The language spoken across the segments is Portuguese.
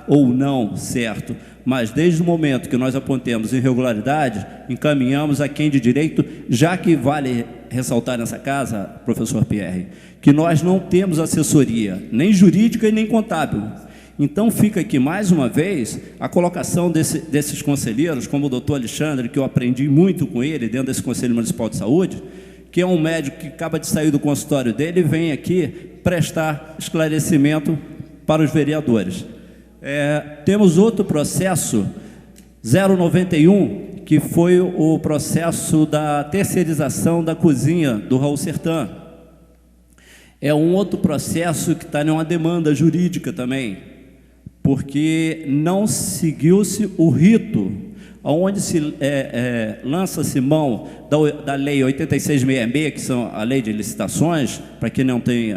ou não certo, mas desde o momento que nós apontemos irregularidades, encaminhamos a quem de direito, já que vale ressaltar nessa casa, professor Pierre, que nós não temos assessoria, nem jurídica e nem contábil. Então fica aqui mais uma vez a colocação desses conselheiros, como o doutor Alexandre, que eu aprendi muito com ele dentro desse Conselho Municipal de Saúde, que é um médico que acaba de sair do consultório dele e vem aqui prestar esclarecimento para os vereadores. Temos outro processo, 091, que foi o processo da terceirização da cozinha do Raul Sertã. É um outro processo que está numa demanda jurídica também, porque não seguiu-se o rito, onde se lança-se mão da Lei 8666, que são a lei de licitações, para quem não tem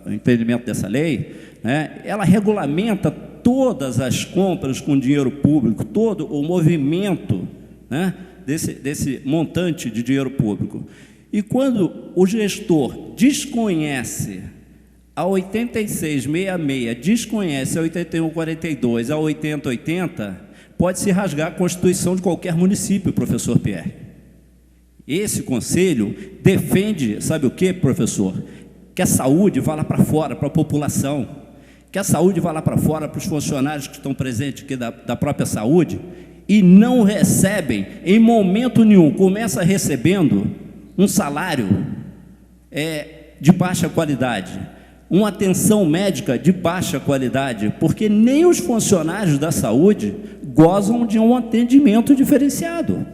entendimento dessa lei, né, ela regulamenta todas as compras com dinheiro público, todo o movimento, né, desse montante de dinheiro público. E quando o gestor desconhece a 8666, desconhece a 8142, a 8080, pode-se rasgar a Constituição de qualquer município, professor Pierre. Esse conselho defende, sabe o que, professor? Que a saúde vá lá para fora, para a população, que a saúde vá lá para fora, para os funcionários que estão presentes aqui da própria saúde, e não recebem em momento nenhum, começa recebendo um salário de baixa qualidade, uma atenção médica de baixa qualidade, porque nem os funcionários da saúde gozam de um atendimento diferenciado.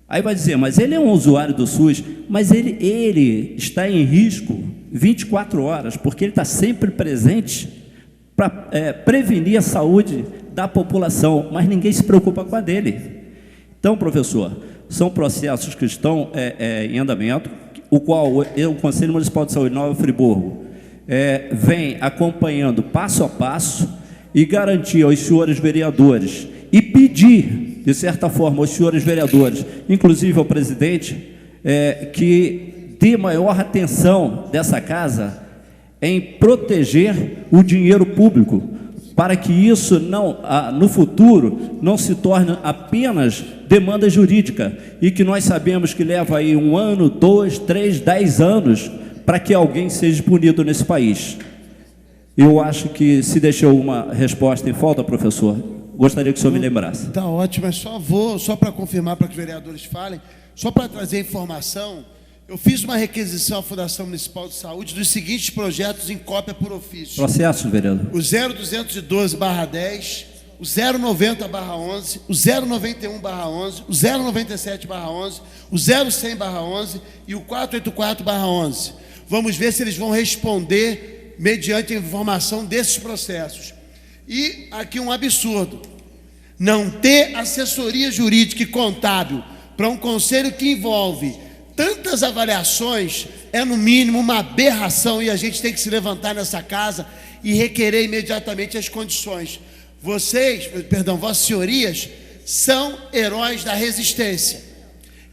Aí vai dizer, mas ele é um usuário do SUS, mas ele está em risco 24 horas, porque ele está sempre presente para prevenir a saúde da população, mas ninguém se preocupa com a dele. Então, professor, são processos que estão em andamento, o qual o Conselho Municipal de Saúde de Nova Friburgo vem acompanhando passo a passo e garantir aos senhores vereadores e pedir, de certa forma, aos senhores vereadores, inclusive ao presidente, que dê maior atenção dessa casa em proteger o dinheiro público, para que isso no futuro não se torne apenas demanda jurídica, e que nós sabemos que leva aí 1 ano, 2, 3, 10 anos para que alguém seja punido nesse país. Eu acho que se deixou uma resposta em falta, professor, gostaria que o senhor me lembrasse. Está ótimo, mas só para confirmar, para que os vereadores falem, só para trazer informação, eu fiz uma requisição à Fundação Municipal de Saúde dos seguintes projetos em cópia por ofício. Processo, vereador. O 0212/10, o 090/11, o 091/11, o 097/11, o 0100/11 e o 484/11. Vamos ver se eles vão responder mediante a informação desses processos. E aqui um absurdo: não ter assessoria jurídica e contábil para um conselho que envolve tantas avaliações é, no mínimo, uma aberração, e a gente tem que se levantar nessa casa e requerer imediatamente as condições. Vossas senhorias, são heróis da resistência,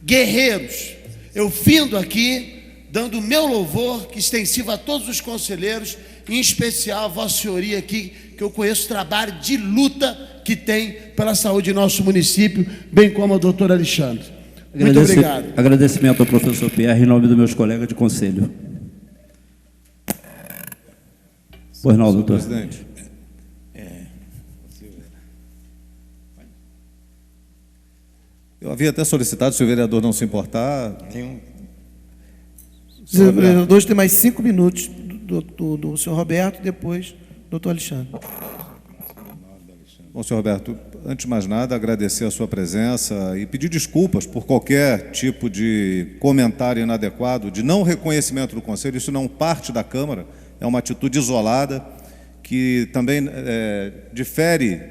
guerreiros. Eu findo aqui, dando o meu louvor, que extensivo a todos os conselheiros, em especial a vossa senhoria aqui, que eu conheço o trabalho de luta que tem pela saúde do nosso município, bem como ao doutor Alexandre. Muito obrigado. Agradecimento ao professor Pierre, em nome dos meus colegas de conselho. Pois não, doutor. Presidente. Eu havia até solicitado, se o vereador não se importar. Os vereadores têm mais 5 minutos do senhor Roberto, depois do doutor Alexandre. Bom, senhor Roberto, antes de mais nada, agradecer a sua presença e pedir desculpas por qualquer tipo de comentário inadequado, de não reconhecimento do Conselho. Isso não parte da Câmara, é uma atitude isolada que também difere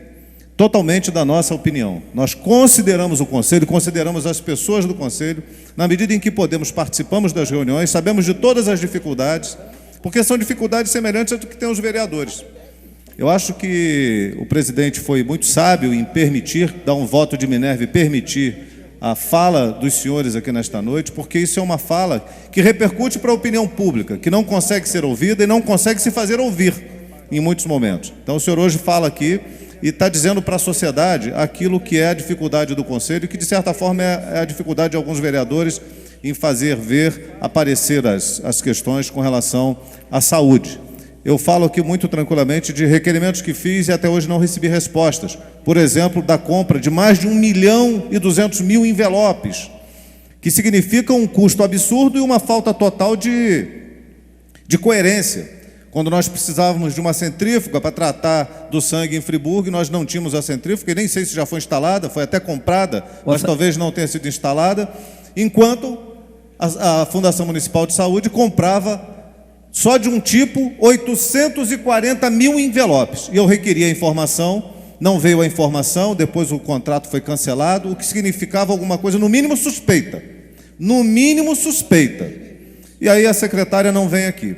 totalmente da nossa opinião. Nós consideramos o Conselho, consideramos as pessoas do Conselho, na medida em que podemos, participamos das reuniões, sabemos de todas as dificuldades, porque são dificuldades semelhantes às que têm os vereadores. Eu acho que o presidente foi muito sábio em permitir, dar um voto de Minerva e permitir a fala dos senhores aqui nesta noite, porque isso é uma fala que repercute para a opinião pública, que não consegue ser ouvida e não consegue se fazer ouvir. em muitos momentos. Então, o senhor hoje fala aqui e está dizendo para a sociedade aquilo que é a dificuldade do Conselho, que, de certa forma, é a dificuldade de alguns vereadores em fazer ver, aparecer as questões com relação à saúde. Eu falo aqui muito tranquilamente de requerimentos que fiz e até hoje não recebi respostas. Por exemplo, da compra de mais de 1.200.000 envelopes, que significa um custo absurdo e uma falta total de coerência. Quando nós precisávamos de uma centrífuga para tratar do sangue em Friburgo, nós não tínhamos a centrífuga, e nem sei se já foi instalada, foi até comprada, mas talvez não tenha sido instalada, enquanto a Fundação Municipal de Saúde comprava, só de um tipo, 840.000 envelopes. E eu requeri a informação, não veio a informação, depois o contrato foi cancelado, o que significava alguma coisa, no mínimo, suspeita. No mínimo, suspeita. E aí a secretária não vem aqui.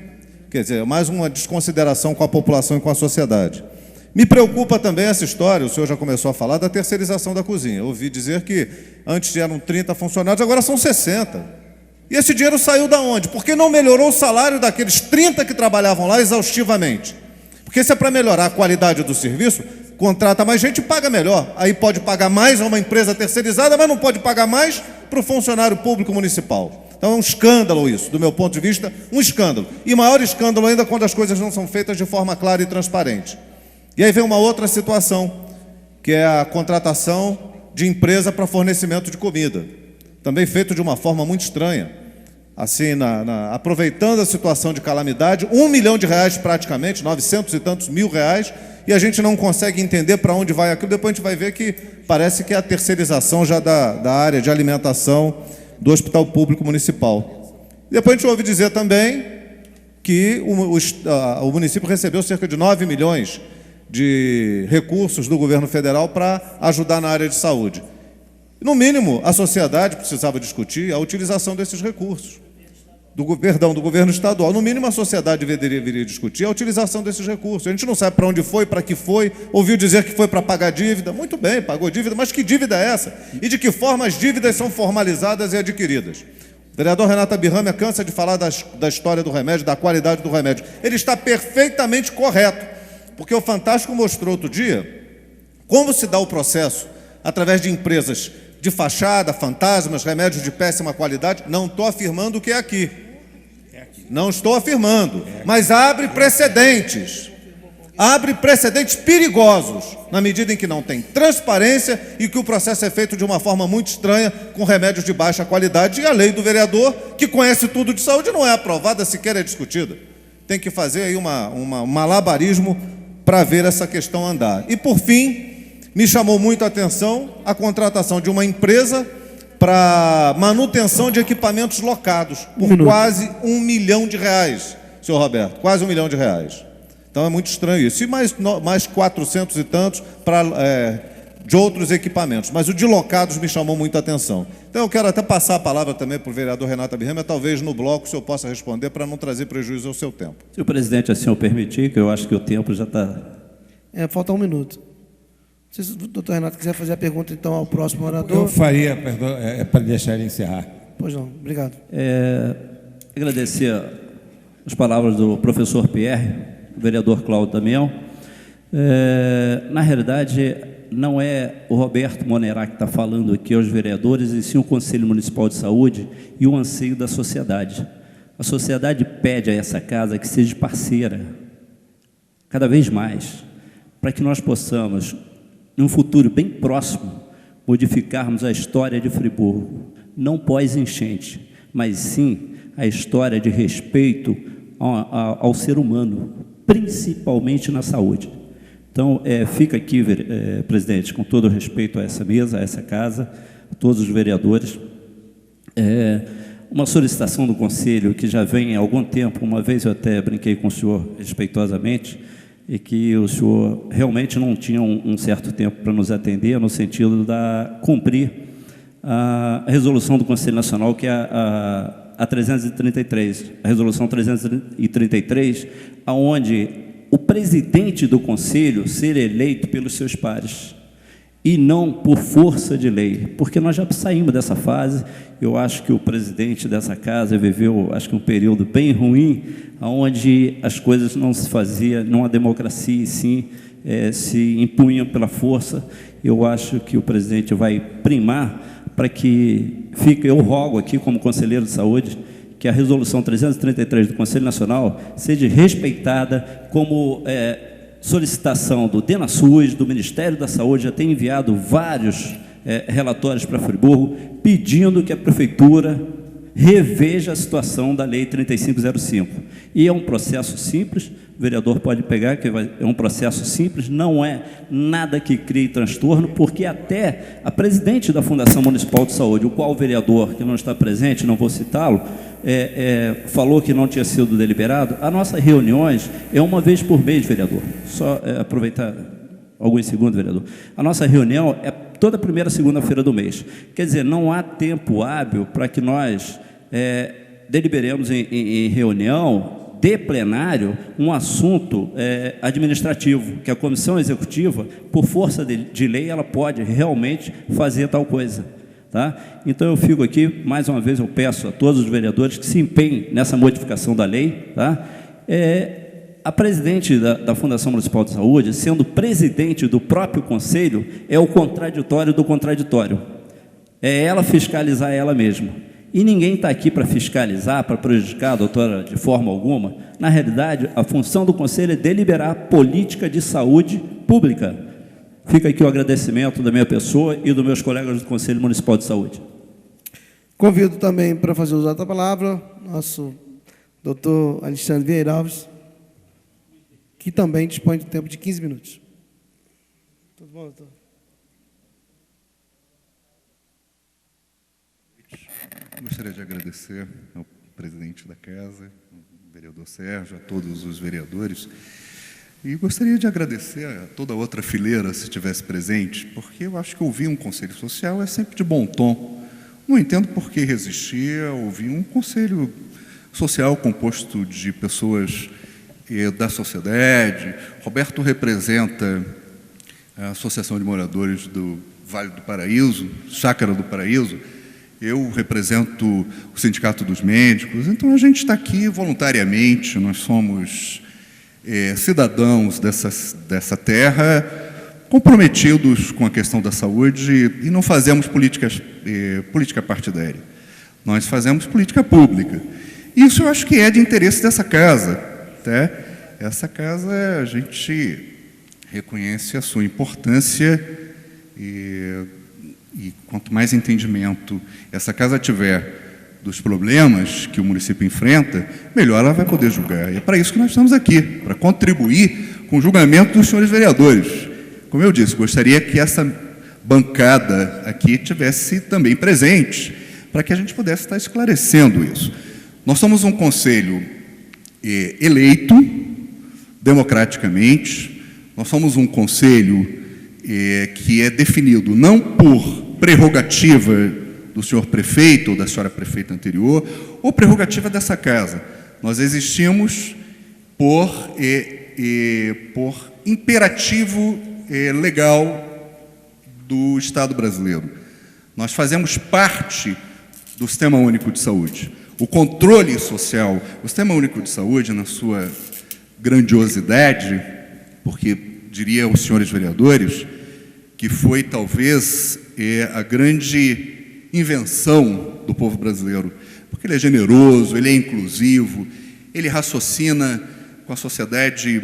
Quer dizer, mais uma desconsideração com a população e com a sociedade. Me preocupa também essa história, o senhor já começou a falar, da terceirização da cozinha. Eu ouvi dizer que antes eram 30 funcionários, agora são 60. E esse dinheiro saiu da onde? Por que não melhorou o salário daqueles 30 que trabalhavam lá exaustivamente? Porque se é para melhorar a qualidade do serviço, contrata mais gente e paga melhor. Aí pode pagar mais a uma empresa terceirizada, mas não pode pagar mais para o funcionário público municipal. Então é um escândalo isso, do meu ponto de vista, um escândalo. E maior escândalo ainda quando as coisas não são feitas de forma clara e transparente. E aí vem uma outra situação, que é a contratação de empresa para fornecimento de comida. Também feito de uma forma muito estranha. Assim, aproveitando a situação de calamidade, R$1 milhão praticamente, 900 e tantos mil reais, e a gente não consegue entender para onde vai aquilo. Depois a gente vai ver que parece que é a terceirização já da área de alimentação do Hospital Público Municipal. Depois a gente ouve dizer também que o município recebeu cerca de 9 milhões de recursos do governo federal para ajudar na área de saúde. No mínimo, a sociedade precisava discutir a utilização desses recursos. Do governo estadual. No mínimo, a sociedade deveria discutir a utilização desses recursos. A gente não sabe para onde foi, para que foi, ouviu dizer que foi para pagar dívida. Muito bem, pagou dívida, mas que dívida é essa? E de que forma as dívidas são formalizadas e adquiridas? O vereador Renato Abirrâmia cansa de falar da história do remédio, da qualidade do remédio. Ele está perfeitamente correto, porque o Fantástico mostrou outro dia como se dá o processo através de empresas de fachada, fantasmas, remédios de péssima qualidade. Não estou afirmando o que é aqui. Não estou afirmando, mas abre precedentes perigosos, na medida em que não tem transparência e que o processo é feito de uma forma muito estranha, com remédios de baixa qualidade, e a lei do vereador, que conhece tudo de saúde, não é aprovada, sequer é discutida. Tem que fazer aí um malabarismo para ver essa questão andar. E, por fim, me chamou muito a atenção a contratação de uma empresa para manutenção de equipamentos locados, por quase R$1 milhão, senhor Roberto, quase R$1 milhão. Então é muito estranho isso. E mais 400 e tantos de outros equipamentos. Mas o de locados me chamou muita atenção. Então eu quero até passar a palavra também para o vereador Renato Abirrâmia, talvez no bloco o senhor possa responder para não trazer prejuízo ao seu tempo. Se o presidente assim o permitir, que eu acho que o tempo já está... Falta 1 minuto. Se o doutor Renato quiser fazer a pergunta, então, ao próximo orador... Eu faria, perdão, para deixar ele encerrar. Pois não, obrigado. Agradecer as palavras do professor Pierre, do vereador Cláudio Damião. Na realidade, não é o Roberto Monerá que está falando aqui aos vereadores, e sim o Conselho Municipal de Saúde e o anseio da sociedade. A sociedade pede a essa casa que seja parceira, cada vez mais, para que nós possamos, em um futuro bem próximo, modificarmos a história de Friburgo, não pós-enchente, mas sim a história de respeito ao ser humano, principalmente na saúde. Então, fica aqui, presidente, com todo o respeito a essa mesa, a essa casa, a todos os vereadores, uma solicitação do Conselho que já vem há algum tempo. Uma vez eu até brinquei com o senhor respeitosamente, e que o senhor realmente não tinha um certo tempo para nos atender, no sentido de cumprir a resolução do Conselho Nacional, que é a 333, a resolução 333, onde o presidente do Conselho ser eleito pelos seus pares. e não por força de lei, porque nós já saímos dessa fase. Eu acho que o presidente dessa casa viveu, acho que um período bem ruim, onde as coisas não se faziam numa democracia, e sim se impunham pela força. Eu acho que o presidente vai primar para que fique, eu rogo aqui como conselheiro de saúde, que a resolução 333 do Conselho Nacional seja respeitada como solicitação do DENASUS, do Ministério da Saúde. Já tem enviado vários relatórios para Friburgo, pedindo que a Prefeitura reveja a situação da Lei 3505. E é um processo simples, o vereador pode pegar, que é um processo simples, não é nada que crie transtorno, porque até a presidente da Fundação Municipal de Saúde, o qual o vereador, que não está presente, não vou citá-lo, falou que não tinha sido deliberado. As nossas reuniões é uma vez por mês, vereador. Só aproveitar alguns segundos, vereador. A nossa reunião é toda primeira segunda-feira do mês. Quer dizer, não há tempo hábil para que nós deliberemos em reunião de plenário um assunto administrativo, que a comissão executiva, por força de lei, ela pode realmente fazer tal coisa. Tá? Então, eu fico aqui, mais uma vez, eu peço a todos os vereadores que se empenhem nessa modificação da lei. Tá? A presidente da Fundação Municipal de Saúde, sendo presidente do próprio conselho, é o contraditório do contraditório. É ela fiscalizar ela mesma. E ninguém está aqui para fiscalizar, para prejudicar a doutora de forma alguma. Na realidade, a função do conselho é deliberar política de saúde pública. Fica aqui o agradecimento da minha pessoa e dos meus colegas do Conselho Municipal de Saúde. Convido também para fazer uso da palavra nosso doutor Alexandre Vieira Alves, que também dispõe de tempo de 15 minutos. Tudo bom, doutor? Gostaria de agradecer ao presidente da casa, ao vereador Sérgio, a todos os vereadores, e gostaria de agradecer a toda a outra fileira, se estivesse presente, porque eu acho que ouvir um conselho social é sempre de bom tom. Não entendo por que resistir a ouvir um conselho social composto de pessoas da sociedade. Roberto representa a Associação de Moradores do Vale do Paraíso, Chácara do Paraíso. Eu represento o Sindicato dos Médicos. Então, a gente está aqui voluntariamente, nós somos cidadãos dessa terra, comprometidos com a questão da saúde, e não fazemos política partidária. Nós fazemos política pública. Isso eu acho que é de interesse dessa casa. Tá? Essa casa, a gente reconhece a sua importância e quanto mais entendimento essa casa tiver dos problemas que o município enfrenta, melhor ela vai poder julgar. E é para isso que nós estamos aqui, para contribuir com o julgamento dos senhores vereadores. Como eu disse, gostaria que essa bancada aqui tivesse também presente, para que a gente pudesse estar esclarecendo isso. Nós somos um conselho eleito democraticamente, nós somos um conselho que é definido não por prerrogativa do senhor prefeito ou da senhora prefeita anterior, ou prerrogativa dessa casa. Nós existimos por imperativo legal do Estado brasileiro. Nós fazemos parte do Sistema Único de Saúde. O controle social, o Sistema Único de Saúde, na sua grandiosidade, porque, diria os senhores vereadores, que foi, talvez, a grande invenção do povo brasileiro, porque ele é generoso, ele é inclusivo, ele raciocina com a sociedade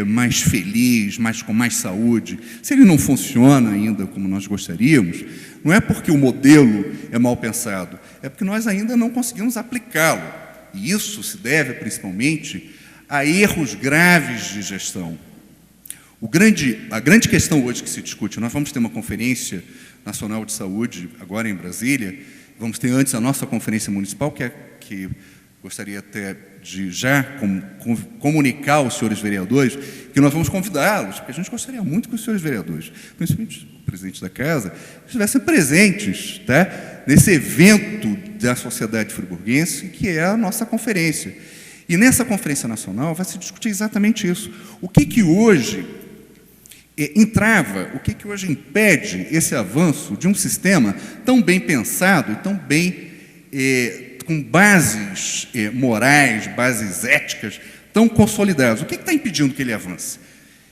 mais feliz, com mais saúde. Se ele não funciona ainda como nós gostaríamos, não é porque o modelo é mal pensado, é porque nós ainda não conseguimos aplicá-lo. E isso se deve, principalmente, a erros graves de gestão. A grande questão hoje que se discute, nós vamos ter uma conferência nacional de saúde agora em Brasília, vamos ter antes a nossa conferência municipal, que gostaria até de já comunicar aos senhores vereadores, que nós vamos convidá-los, porque a gente gostaria muito que os senhores vereadores, principalmente o presidente da casa, estivessem presentes, tá, nesse evento da sociedade friburguense, que é a nossa conferência. E nessa conferência nacional vai se discutir exatamente isso. O que hoje entrava, o que hoje impede esse avanço de um sistema tão bem pensado e tão bem, com bases morais, bases éticas, tão consolidadas. O que está impedindo que ele avance?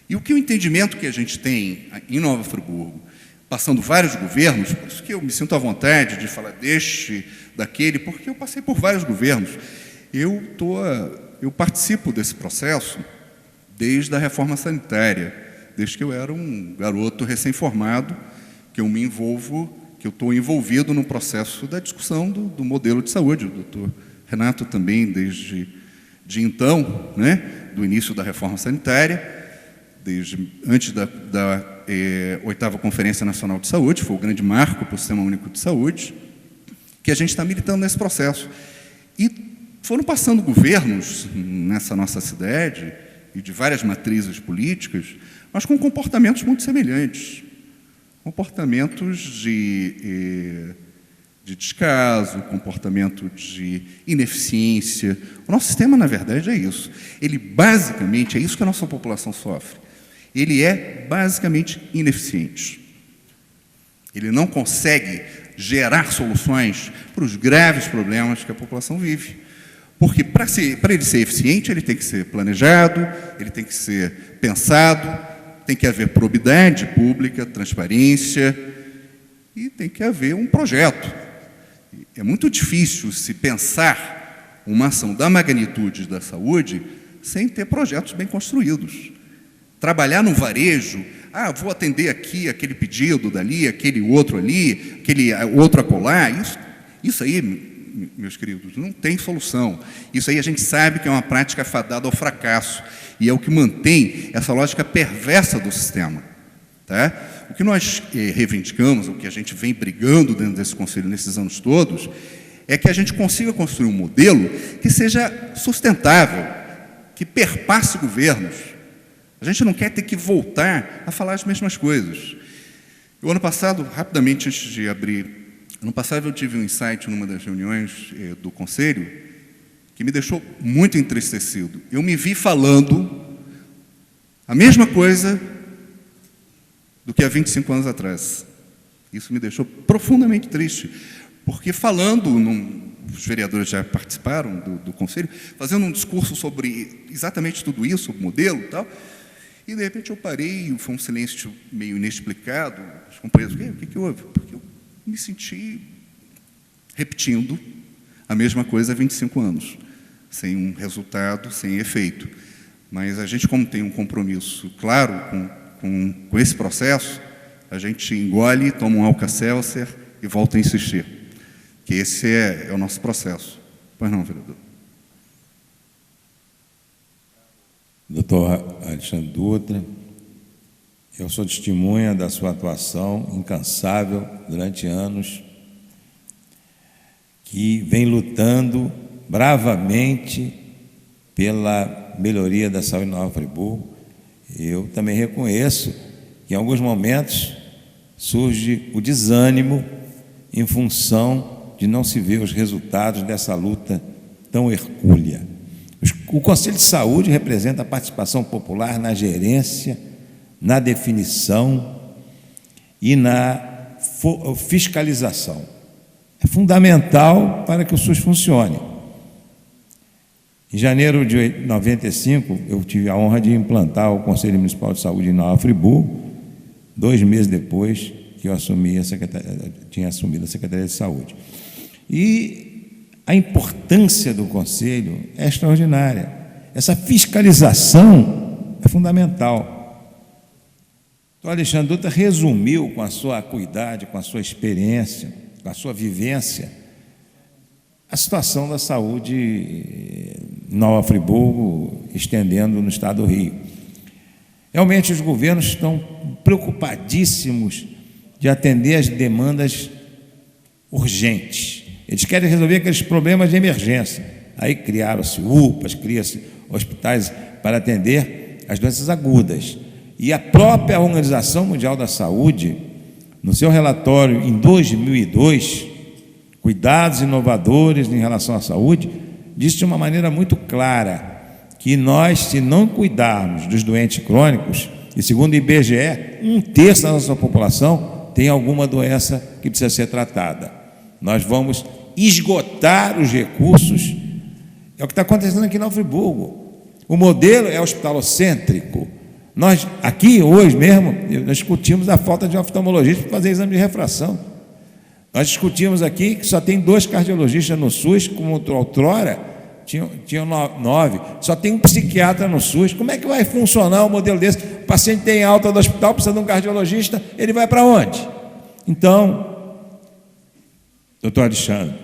E o entendimento que a gente tem em Nova Friburgo, passando vários governos, por isso que eu me sinto à vontade de falar deste, daquele, porque eu passei por vários governos. Eu participo desse processo desde a reforma sanitária, desde que eu era um garoto recém-formado, que eu estou envolvido no processo da discussão do modelo de saúde. O doutor Renato também, desde então, né, do início da reforma sanitária, antes da 8ª Conferência Nacional de Saúde, foi o grande marco para o Sistema Único de Saúde, que a gente está militando nesse processo. E foram passando governos nessa nossa cidade, e de várias matrizes políticas, mas com comportamentos muito semelhantes. Comportamentos de descaso, comportamento de ineficiência. O nosso sistema, na verdade, é isso. Ele, basicamente, é isso que a nossa população sofre. Ele é, basicamente, ineficiente. Ele não consegue gerar soluções para os graves problemas que a população vive. Porque, para ele ser eficiente, ele tem que ser planejado, ele tem que ser pensado, tem que haver probidade pública, transparência, e tem que haver um projeto. É muito difícil se pensar uma ação da magnitude da saúde sem ter projetos bem construídos. Trabalhar no varejo, vou atender aqui aquele pedido dali, aquele outro ali, aquele outro acolá, isso aí, meus queridos, não tem solução. Isso aí a gente sabe que é uma prática fadada ao fracasso e é o que mantém essa lógica perversa do sistema. Tá? O que nós reivindicamos, o que a gente vem brigando dentro desse conselho nesses anos todos, é que a gente consiga construir um modelo que seja sustentável, que perpasse governos. A gente não quer ter que voltar a falar as mesmas coisas. O ano passado, rapidamente, antes de abrir, ano passado eu tive um insight numa das reuniões do Conselho que me deixou muito entristecido. Eu me vi falando a mesma coisa do que há 25 anos atrás. Isso me deixou profundamente triste, porque os vereadores já participaram do Conselho, fazendo um discurso sobre exatamente tudo isso, o modelo e tal, e de repente eu parei, foi um silêncio meio inexplicado, os companheiros, o que houve? Porque eu me senti repetindo a mesma coisa há 25 anos, sem um resultado, sem efeito. Mas a gente, como tem um compromisso claro com esse processo, a gente engole, toma um Alka-Seltzer e volta a insistir. Que esse é o nosso processo. Pois não, vereador? Doutor Alexandre Dutra, eu sou testemunha da sua atuação incansável durante anos, que vem lutando bravamente pela melhoria da saúde em Nova Friburgo. Eu também reconheço que, em alguns momentos, surge o desânimo em função de não se ver os resultados dessa luta tão hercúlea. O Conselho de Saúde representa a participação popular na gerência, na definição e na fiscalização. É fundamental para que o SUS funcione. Em janeiro de 95, eu tive a honra de implantar o Conselho Municipal de Saúde em Nova Friburgo, 2 meses depois que eu tinha assumido a Secretaria de Saúde. E a importância do Conselho é extraordinária. Essa fiscalização é fundamental. O Alexandre Dutra resumiu, com a sua acuidade, com a sua experiência, com a sua vivência, a situação da saúde em Nova Friburgo, estendendo no estado do Rio. Realmente, os governos estão preocupadíssimos de atender as demandas urgentes. Eles querem resolver aqueles problemas de emergência. Aí criaram-se UPAs, cria-se hospitais para atender as doenças agudas. E a própria Organização Mundial da Saúde, no seu relatório em 2002, Cuidados Inovadores em Relação à Saúde, disse de uma maneira muito clara que nós, se não cuidarmos dos doentes crônicos, E segundo o IBGE, 1/3 da nossa população tem alguma doença que precisa ser tratada. Nós vamos esgotar os recursos. É o que está acontecendo aqui no Friburgo. O modelo é hospitalocêntrico. Nós, aqui, hoje mesmo, nós discutimos a falta de oftalmologista para fazer exame de refração. Nós discutimos aqui que só tem 2 cardiologistas no SUS, como outrora tinham 9. Só tem um psiquiatra no SUS. Como é que vai funcionar um modelo desse? O paciente tem alta do hospital, precisa de um cardiologista, ele vai para onde? Então, doutor Alexandre,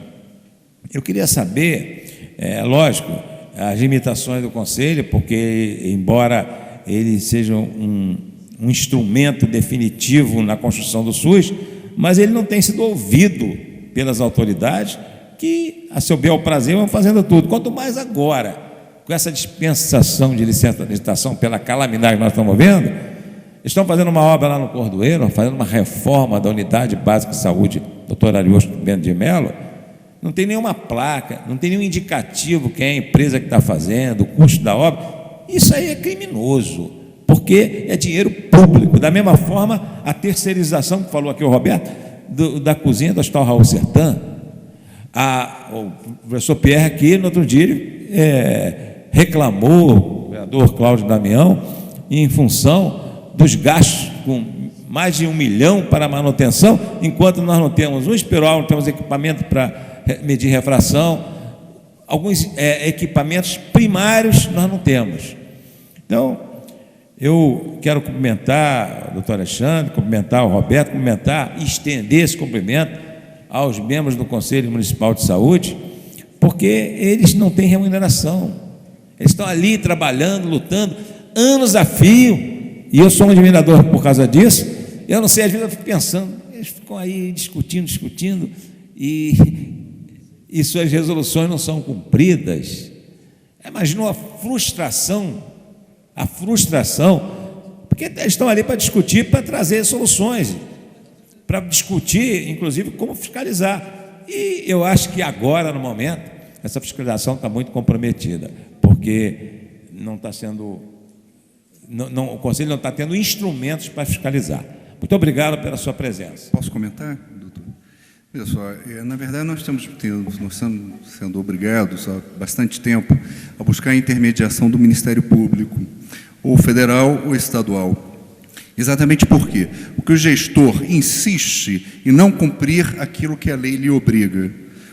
eu queria saber, lógico, as limitações do Conselho, porque, embora ele seja um instrumento definitivo na construção do SUS, mas ele não tem sido ouvido pelas autoridades que, a seu bel prazer, vão fazendo tudo. Quanto mais agora, com essa dispensação de licitação pela calamidade que nós estamos vendo, eles estão fazendo uma obra lá no Cordoeiro, fazendo uma reforma da Unidade Básica de Saúde, doutor Ariosto Bento de Mello. Não tem nenhuma placa, não tem nenhum indicativo quem é a empresa que está fazendo, o custo da obra. Isso aí é criminoso, porque é dinheiro público. Da mesma forma, a terceirização, que falou aqui o Roberto, da cozinha do Hospital Raul Sertan. O professor Pierre aqui, no outro dia, reclamou, o vereador Cláudio Damião, em função dos gastos com mais de 1 milhão para manutenção, enquanto nós não temos um espiral, não temos equipamento para medir refração, alguns equipamentos primários nós não temos. Então, eu quero cumprimentar o doutor Alexandre, cumprimentar o Roberto, cumprimentar e estender esse cumprimento aos membros do Conselho Municipal de Saúde, porque eles não têm remuneração. Eles estão ali trabalhando, lutando, anos a fio, e eu sou um admirador por causa disso. Eu não sei, às vezes eu fico pensando, eles ficam aí discutindo, e suas resoluções não são cumpridas. Imagina a frustração, porque eles estão ali para discutir, para trazer soluções, para discutir, inclusive, como fiscalizar. E eu acho que agora, no momento, essa fiscalização está muito comprometida, porque não está sendo, o Conselho não está tendo instrumentos para fiscalizar. Muito obrigado pela sua presença. Posso comentar, doutor? Olha só, na verdade nós estamos sendo obrigados há bastante tempo a buscar a intermediação do Ministério Público, ou federal ou estadual. Exatamente por quê? Porque o gestor insiste em não cumprir aquilo que a lei lhe obriga.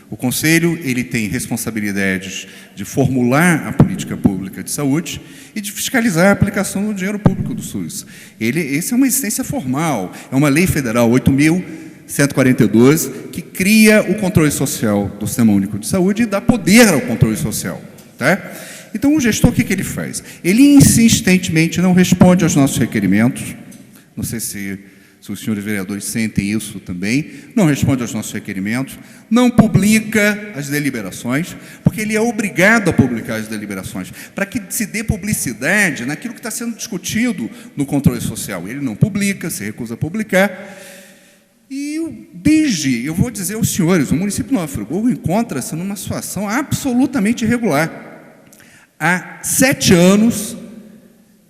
O Conselho ele tem responsabilidades de formular a política pública de saúde e de fiscalizar a aplicação do dinheiro público do SUS. Essa é uma existência formal, é uma lei federal 8.142, que cria o controle social do Sistema Único de Saúde e dá poder ao controle social. Tá? Então, o gestor, o que ele faz? Ele insistentemente não responde aos nossos requerimentos. Não sei se os senhores vereadores sentem isso também. Não responde aos nossos requerimentos. Não publica as deliberações, porque ele é obrigado a publicar as deliberações, para que se dê publicidade naquilo que está sendo discutido no controle social. Ele não publica, se recusa a publicar. E eu vou dizer aos senhores, o município de Nova Friburgo encontra-se numa situação absolutamente irregular. Há 7 anos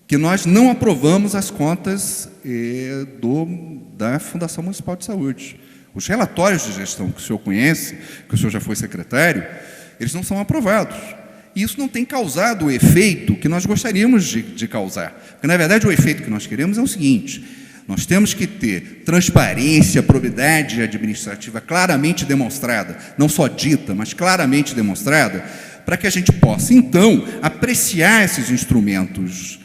que nós não aprovamos as contas da Fundação Municipal de Saúde. Os relatórios de gestão que o senhor conhece, que o senhor já foi secretário, eles não são aprovados. E isso não tem causado o efeito que nós gostaríamos de causar. Porque, na verdade, o efeito que nós queremos é o seguinte: nós temos que ter transparência, probidade administrativa claramente demonstrada, não só dita, mas claramente demonstrada, para que a gente possa, então, apreciar esses instrumentos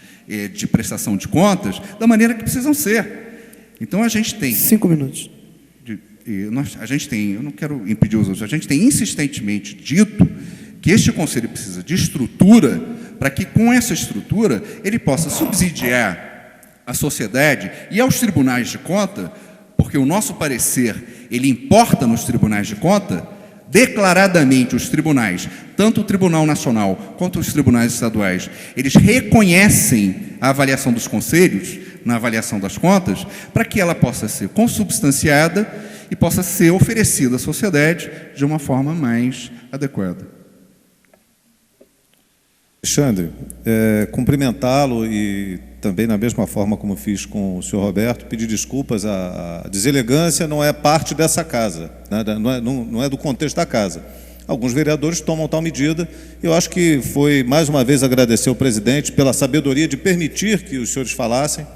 de prestação de contas da maneira que precisam ser. Então, a gente tem... 5 minutos. Eu não quero impedir os outros, a gente tem insistentemente dito que este Conselho precisa de estrutura, para que, com essa estrutura, ele possa subsidiar à sociedade e aos tribunais de conta, porque o nosso parecer, ele importa nos tribunais de conta. Declaradamente, os tribunais, tanto o Tribunal Nacional quanto os tribunais estaduais, eles reconhecem a avaliação dos conselhos na avaliação das contas, para que ela possa ser consubstanciada e possa ser oferecida à sociedade de uma forma mais adequada. Alexandre, cumprimentá-lo e também na mesma forma como fiz com o senhor Roberto, pedir desculpas. A deselegância não é parte dessa casa, né? Não é do contexto da casa. Alguns vereadores tomam tal medida. Eu acho que foi, mais uma vez, agradecer ao presidente pela sabedoria de permitir que os senhores falassem,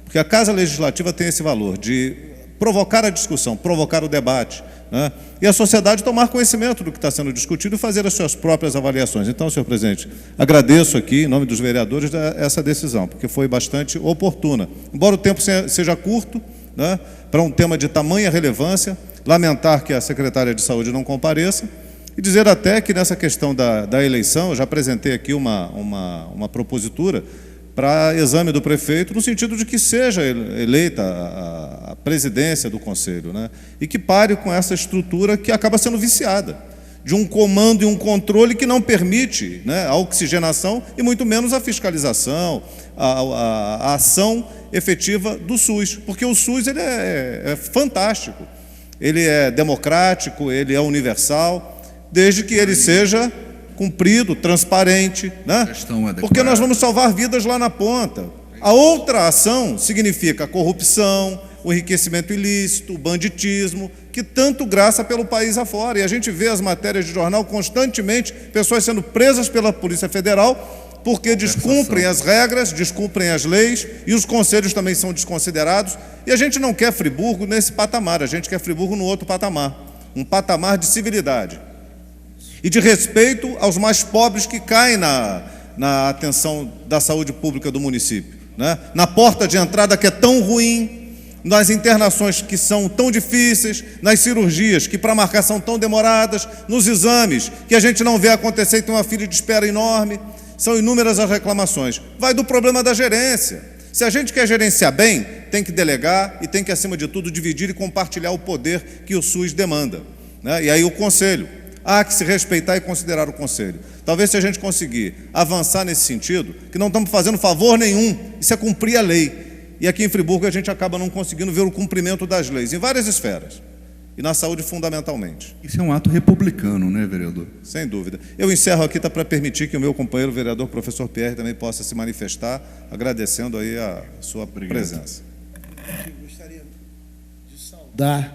porque a Casa Legislativa tem esse valor de provocar a discussão, provocar o debate, né? E a sociedade tomar conhecimento do que está sendo discutido e fazer as suas próprias avaliações. Então, senhor presidente, agradeço aqui, em nome dos vereadores, essa decisão, porque foi bastante oportuna. Embora o tempo seja curto, né, para um tema de tamanha relevância, lamentar que a secretária de Saúde não compareça, e dizer até que nessa questão da eleição, eu já apresentei aqui uma propositura para exame do prefeito, no sentido de que seja eleita a presidência do Conselho, né? E que pare com essa estrutura que acaba sendo viciada, de um comando e um controle que não permite, né, a oxigenação e muito menos a fiscalização, a ação efetiva do SUS, porque o SUS ele é fantástico, ele é democrático, ele é universal, desde que ele seja cumprido, transparente, né? Porque nós vamos salvar vidas lá na ponta. A outra ação significa a corrupção, o enriquecimento ilícito, o banditismo, que tanto graça pelo país afora. E a gente vê as matérias de jornal constantemente, pessoas sendo presas pela Polícia Federal porque descumprem as regras, descumprem as leis, e os conselhos também são desconsiderados. E a gente não quer Friburgo nesse patamar, a gente quer Friburgo no outro patamar, um patamar de civilidade e de respeito aos mais pobres que caem na atenção da saúde pública do município, né? Na porta de entrada que é tão ruim, nas internações que são tão difíceis, nas cirurgias que para marcar são tão demoradas, nos exames que a gente não vê acontecer e tem uma fila de espera enorme. São inúmeras as reclamações. Vai do problema da gerência. Se a gente quer gerenciar bem, tem que delegar e tem que, acima de tudo, dividir e compartilhar o poder que o SUS demanda, né? E aí o Conselho. Há que se respeitar e considerar o Conselho. Talvez se a gente conseguir avançar nesse sentido, que não estamos fazendo favor nenhum, isso é cumprir a lei. E aqui em Friburgo a gente acaba não conseguindo ver o cumprimento das leis, em várias esferas. E na saúde fundamentalmente. Isso é um ato republicano, né, vereador? Sem dúvida. Eu encerro aqui para permitir que o meu companheiro vereador, professor Pierre, também possa se manifestar, agradecendo aí a sua presença. Eu gostaria de saudar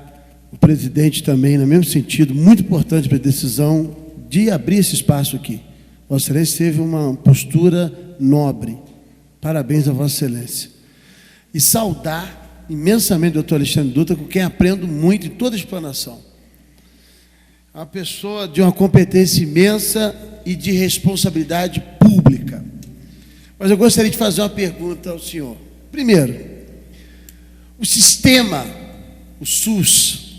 o presidente também, no mesmo sentido, muito importante para a decisão de abrir esse espaço aqui. Vossa Excelência teve uma postura nobre. Parabéns a Vossa Excelência. E saudar imensamente o doutor Alexandre Dutra, com quem aprendo muito em toda a explanação. É uma pessoa de uma competência imensa e de responsabilidade pública. Mas eu gostaria de fazer uma pergunta ao senhor. Primeiro, o sistema, o SUS,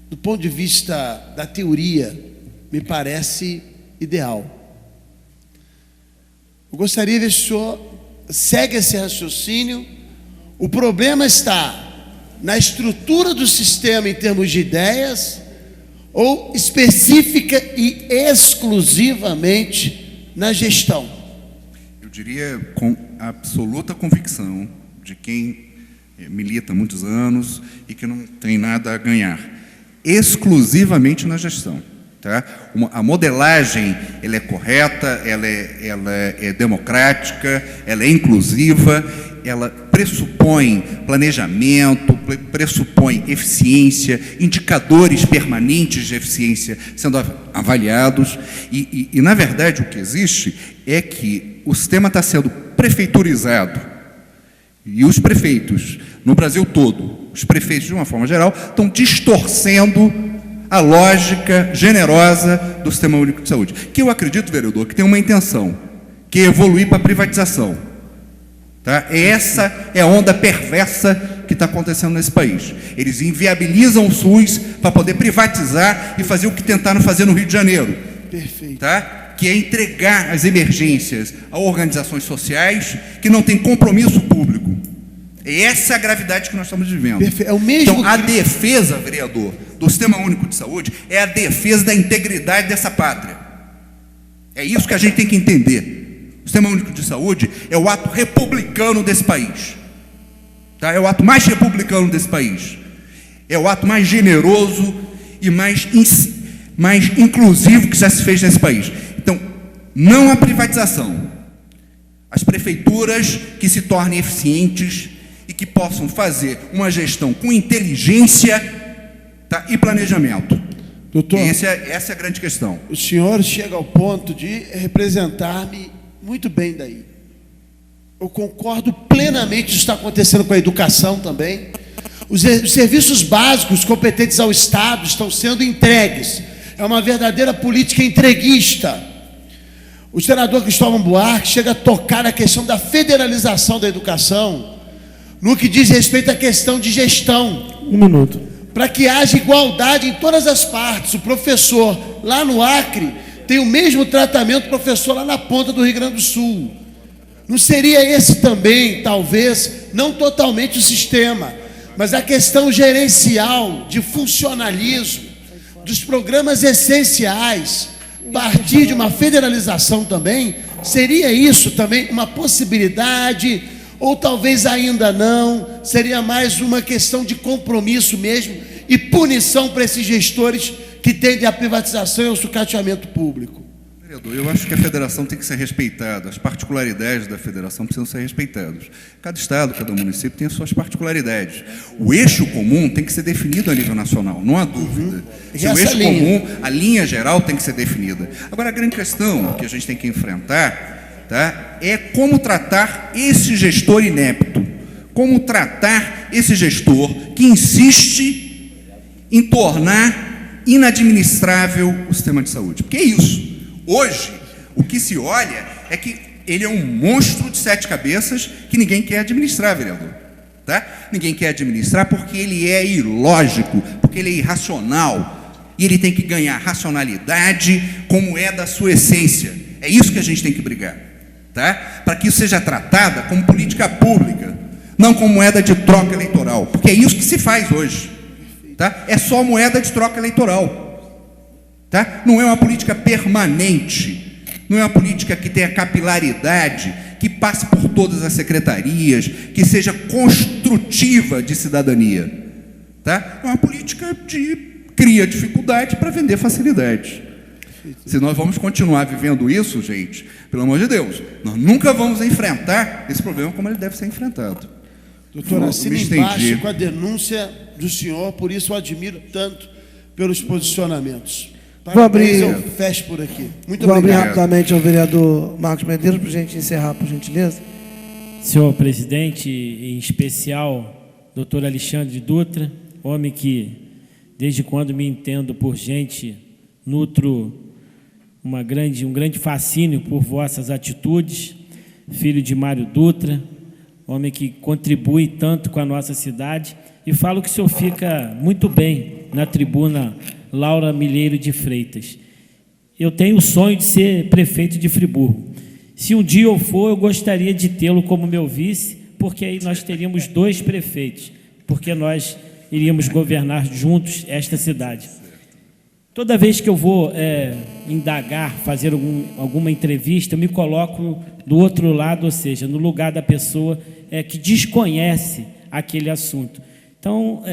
do ponto de vista da teoria, me parece ideal. Eu gostaria de ver se o senhor segue esse raciocínio. O problema está na estrutura do sistema em termos de ideias ou específica e exclusivamente na gestão? Eu diria com absoluta convicção de quem milita há muitos anos e que não tem nada a ganhar. Exclusivamente na gestão, tá? A modelagem ela é correta, ela é democrática, ela é inclusiva, ela pressupõe planejamento, pressupõe eficiência, indicadores permanentes de eficiência sendo avaliados e na verdade o que existe é que o sistema está sendo prefeiturizado e os prefeitos no Brasil todo, os prefeitos, de uma forma geral, estão distorcendo a lógica generosa do Sistema Único de Saúde. Que eu acredito, vereador, que tem uma intenção, que é evoluir para a privatização. Tá? Essa é a onda perversa que está acontecendo nesse país. Eles inviabilizam o SUS para poder privatizar e fazer o que tentaram fazer no Rio de Janeiro. Perfeito. Tá? Que é entregar as emergências a organizações sociais que não têm compromisso público. Essa é a gravidade que nós estamos vivendo. É o mesmo então, a defesa, vereador, do Sistema Único de Saúde é a defesa da integridade dessa pátria. É isso que a gente tem que entender. O Sistema Único de Saúde é o ato republicano desse país. Tá? É o ato mais republicano desse país. É o ato mais generoso e mais inclusivo que já se fez nesse país. Então, não a privatização. As prefeituras que se tornem eficientes e que possam fazer uma gestão com inteligência, tá, e planejamento. Doutor, essa é a grande questão. o senhor chega ao ponto de representar-me muito bem daí. Eu concordo plenamente, isso está acontecendo com a educação também. Os serviços básicos competentes ao Estado estão sendo entregues. É uma verdadeira política entreguista. O senador Cristóvão Buarque chega a tocar na questão da federalização da educação, no que diz respeito à questão de gestão. 1 minuto. Para que haja igualdade em todas as partes. O professor lá no Acre tem o mesmo tratamento do professor lá na ponta do Rio Grande do Sul. Não seria esse também, talvez, não totalmente o sistema, mas a questão gerencial, de funcionalismo, dos programas essenciais, partir de uma federalização também? Seria isso também uma possibilidade? Ou talvez ainda não? Seria mais uma questão de compromisso mesmo e punição para esses gestores que tendem à privatização e ao sucateamento público? Vereador, eu acho que a federação tem que ser respeitada, as particularidades da federação precisam ser respeitadas. Cada estado, cada município tem as suas particularidades. O eixo comum tem que ser definido a nível nacional, não há dúvida. Se o eixo comum, a linha geral tem que ser definida. Agora, a grande questão que a gente tem que enfrentar, tá, é como tratar esse gestor inepto, como tratar esse gestor que insiste em tornar inadministrável o sistema de saúde. Porque é isso. Hoje, o que se olha é que ele é um monstro de 7 cabeças que ninguém quer administrar, vereador. Tá? Ninguém quer administrar porque ele é ilógico, porque ele é irracional. E ele tem que ganhar racionalidade como é da sua essência. É isso que a gente tem que brigar. Tá? Para que isso seja tratada como política pública, não como moeda de troca eleitoral. Porque é isso que se faz hoje. Tá? É só moeda de troca eleitoral. Tá? Não é uma política permanente, não é uma política que tenha capilaridade, que passe por todas as secretarias, que seja construtiva de cidadania. Tá? É uma política que cria dificuldade para vender facilidade. Se nós vamos continuar vivendo isso, gente, pelo amor de Deus, nós nunca vamos enfrentar esse problema como ele deve ser enfrentado. Doutor, assina embaixo com a denúncia do senhor, por isso eu admiro tanto pelos posicionamentos. Vou abrir, eu fecho por aqui. Muito vou abrir obrigado. rapidamente ao vereador Marcos Medeiros para a gente encerrar, por gentileza. Senhor presidente, em especial, doutor Alexandre Dutra, homem que, desde quando me entendo por gente, nutro um grande fascínio por vossas atitudes, filho de Mário Dutra, homem que contribui tanto com a nossa cidade, e falo que o senhor fica muito bem na tribuna Laura Milheiro de Freitas. Eu tenho o sonho de ser prefeito de Friburgo. Se um dia eu for, eu gostaria de tê-lo como meu vice, porque aí nós teríamos 2 prefeitos, porque nós iríamos governar juntos esta cidade. Toda vez que eu vou indagar, fazer alguma entrevista, eu me coloco do outro lado, ou seja, no lugar da pessoa que desconhece aquele assunto. Então,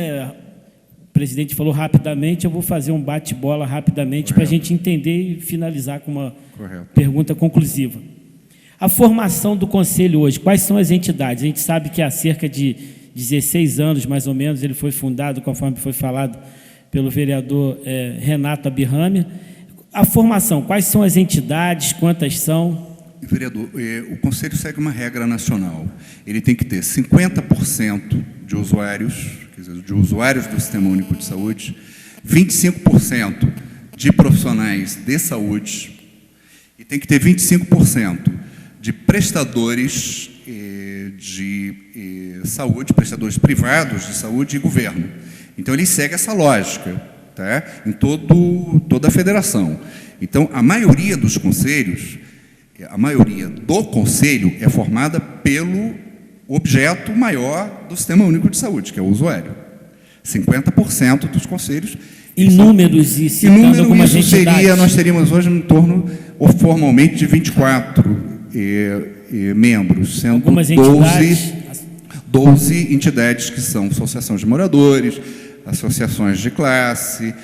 o presidente falou rapidamente, eu vou fazer um bate-bola rapidamente para a gente entender e finalizar com uma pergunta conclusiva. A formação do Conselho hoje, quais são as entidades? A gente sabe que há cerca de 16 anos, mais ou menos, ele foi fundado, conforme foi falado pelo vereador Renato Abirrâmia. A formação, quais são as entidades, quantas são? Vereador, o Conselho segue uma regra nacional. Ele tem que ter 50% de usuários, quer dizer, de usuários do Sistema Único de Saúde, 25% de profissionais de saúde e tem que ter 25% de prestadores de saúde, prestadores privados de saúde e governo. Então, ele segue essa lógica, tá? Em toda a federação. Então, a maioria dos conselhos, a maioria do conselho é formada pelo objeto maior do Sistema Único de Saúde, que é o usuário. 50% dos conselhos. Em números e citando algumas entidades. Nós teríamos hoje em torno, formalmente, de 24 membros, sendo 12 entidades que são associações de moradores, associações de classe,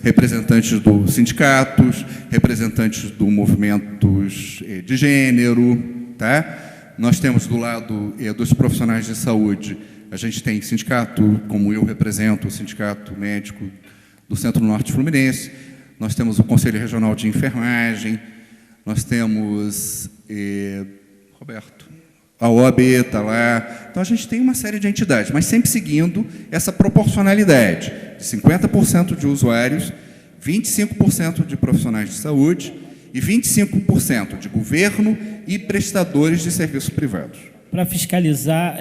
representantes dos sindicatos, representantes dos movimentos de gênero, tá? Nós temos do lado dos profissionais de saúde, a gente tem sindicato, como eu represento, o Sindicato Médico do Centro-Norte Fluminense, nós temos o Conselho Regional de Enfermagem, nós temos, Roberto, a OAB está lá. Então, a gente tem uma série de entidades, mas sempre seguindo essa proporcionalidade de 50% de usuários, 25% de profissionais de saúde e 25% de governo e prestadores de serviços privados. Para fiscalizar,